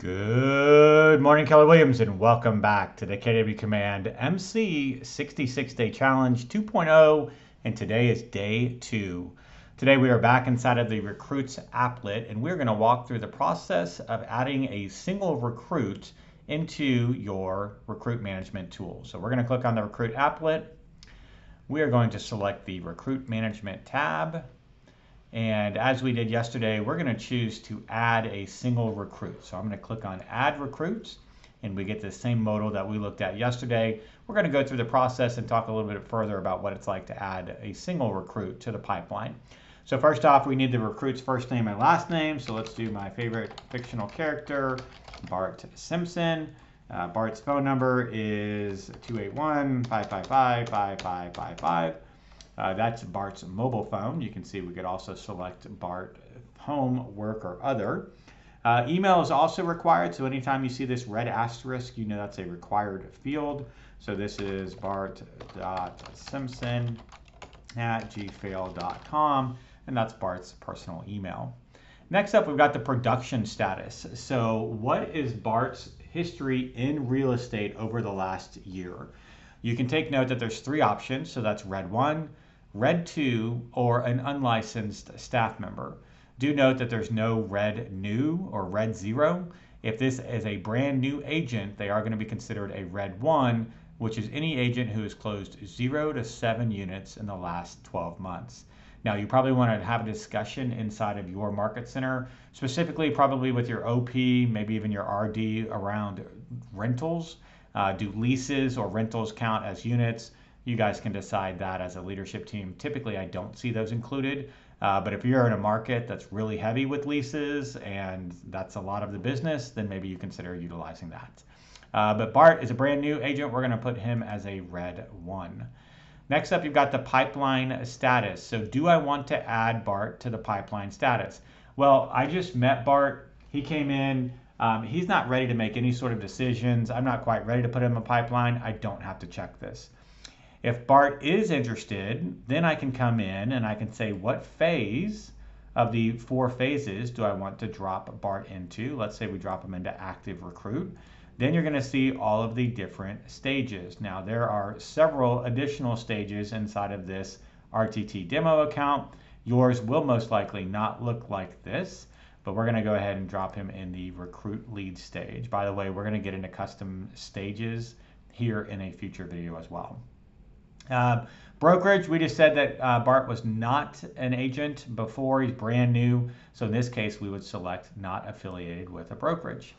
Good morning, Keller Williams, and welcome back to the KW Command MC 66-Day Challenge 2.0, and today is day 2. Today we are back inside of the Recruits applet, and we're going to walk through the process of adding a single recruit into your recruit management tool. So we're going to click on the Recruit applet. We are going to select the Recruit Management tab. And as we did yesterday, we're going to choose to add a single recruit. So I'm going to click on Add Recruits, and we get the same modal that we looked at yesterday. We're going to go through the process and talk a little bit further about what it's like to add a single recruit to the pipeline. So first off, we need the recruit's first name and last name. So let's do my favorite fictional character, Bart Simpson. Bart's phone number is 281-555-5555. That's Bart's mobile phone. You can see we could also select Bart home, work, or other. Email is also required, so anytime you see this red asterisk, you know that's a required field. So this is bart.simpson@gmail.com, and that's Bart's personal email. Next up, we've got the production status. So what is Bart's history in real estate over the last year? You can take note that there's 3 options, so that's Red 1, Red 2, or an unlicensed staff member. Do note that there's no Red New or Red 0. If this is a brand new agent, they are going to be considered a Red 1, which is any agent who has closed 0 to 7 units in the last 12 months. Now, you probably want to have a discussion inside of your market center, specifically probably with your OP, maybe even your RD around rentals. Do leases or rentals count as units? You guys can decide that as a leadership team. Typically, I don't see those included, but if you're in a market that's really heavy with leases and that's a lot of the business, then maybe you consider utilizing that. But Bart is a brand new agent. We're going to put him as a Red 1. Next up, you've got the pipeline status. So do I want to add Bart to the pipeline status? Well, I just met Bart. He came in. He's not ready to make any sort of decisions. I'm not quite ready to put him in a pipeline. I don't have to check this. If Bart is interested, then I can come in and I can say what phase of the 4 phases do I want to drop Bart into. Let's say we drop him into active recruit. Then you're going to see all of the different stages. Now there are several additional stages inside of this RTT demo account. Yours will most likely not look like this, but we're going to go ahead and drop him in the recruit lead stage. By the way, we're going to get into custom stages here in a future video as well. Brokerage, we just said that Bart was not an agent before. He's brand new. So in this case, we would select not affiliated with a brokerage.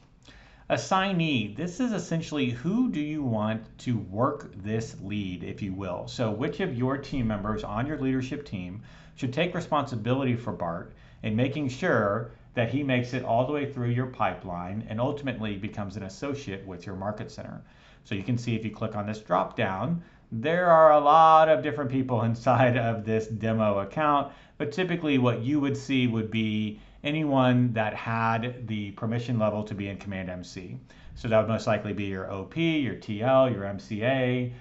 Assignee, this is essentially who do you want to work this lead, if you will. So which of your team members on your leadership team should take responsibility for Bart in making sure that he makes it all the way through your pipeline and ultimately becomes an associate with your market center. So you can see if you click on this drop down, there are a lot of different people inside of this demo account, but typically what you would see would be anyone that had the permission level to be in CommandMC. So that would most likely be your OP, your TL, your MCA,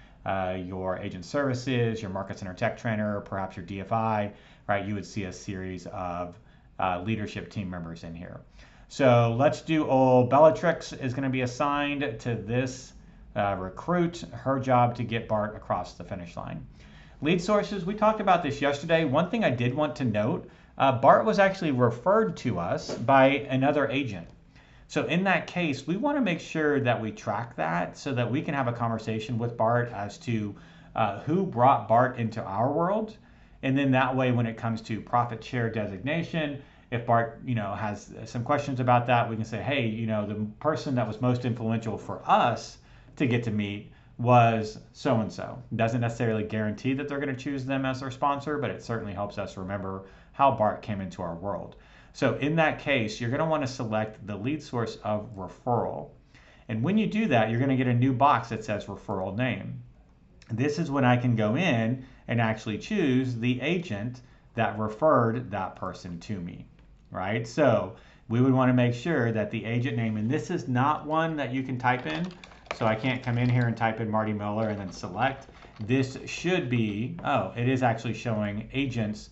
your agent services, your market center tech trainer, perhaps your DFI, right? You would see a series of leadership team members in here. So let's do old Bellatrix is going to be assigned to this recruit, her job to get Bart across the finish line. Lead sources, we talked about this yesterday. One thing I did want to note, Bart was actually referred to us by another agent. So in that case, we want to make sure that we track that so that we can have a conversation with Bart as to who brought Bart into our world. And then that way, when it comes to profit share designation, if Bart, has some questions about that, we can say, hey, the person that was most influential for us to get to meet was so-and-so. Doesn't necessarily guarantee that they're going to choose them as their sponsor, but it certainly helps us remember how Bart came into our world. So in that case, you're going to want to select the lead source of referral. And when you do that, you're going to get a new box that says referral name. This is when I can go in and actually choose the agent that referred that person to me, right? So we would want to make sure that the agent name, and this is not one that you can type in, so I can't come in here and type in Marty Miller and then select. This should be, it is actually showing agents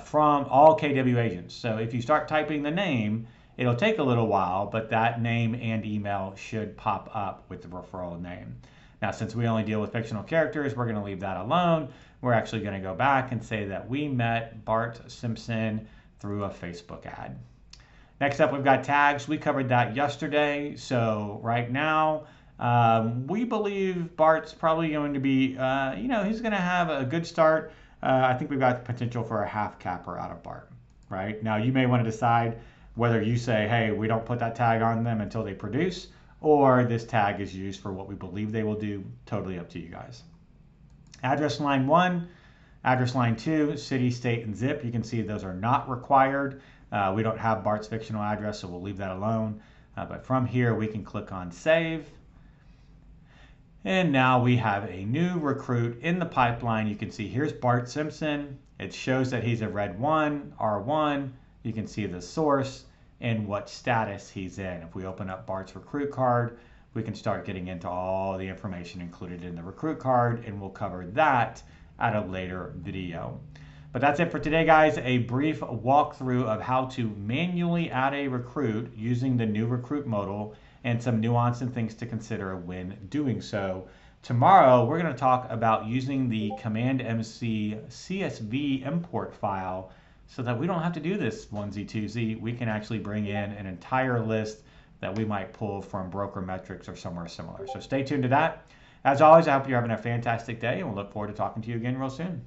from all KW agents. So if you start typing the name, It'll take a little while, but that name and email should pop up with the referral name. Now, since we only deal with fictional characters, we're going to leave that alone. We're actually going to go back and say that we met Bart Simpson through a Facebook ad. Next up, we've got tags. We covered that yesterday. So right now, we believe Bart's probably going to be, he's going to have a good start. I think we've got the potential for a half capper out of Bart, right? Now, you may want to decide whether you say, hey, we don't put that tag on them until they produce, or this tag is used for what we believe they will do. Totally up to you guys. Address line 1, address line 2, city, state, and zip. You can see those are not required. We don't have Bart's fictional address, so we'll leave that alone. But from here, we can click on save. And now we have a new recruit in the pipeline. You can see here's Bart Simpson. It shows that he's a red 1, R1. You can see the source and what status he's in. If we open up Bart's recruit card, we can start getting into all the information included in the recruit card, and we'll cover that at a later video. But that's it for today, guys. A brief walkthrough of how to manually add a recruit using the new recruit modal and some nuance and things to consider when doing so. Tomorrow, we're going to talk about using the CommandMC CSV import file so that we don't have to do this onesie twosie. We can actually bring in an entire list that we might pull from Broker Metrics or somewhere similar. So stay tuned to that. As always, I hope you're having a fantastic day, and we'll look forward to talking to you again real soon.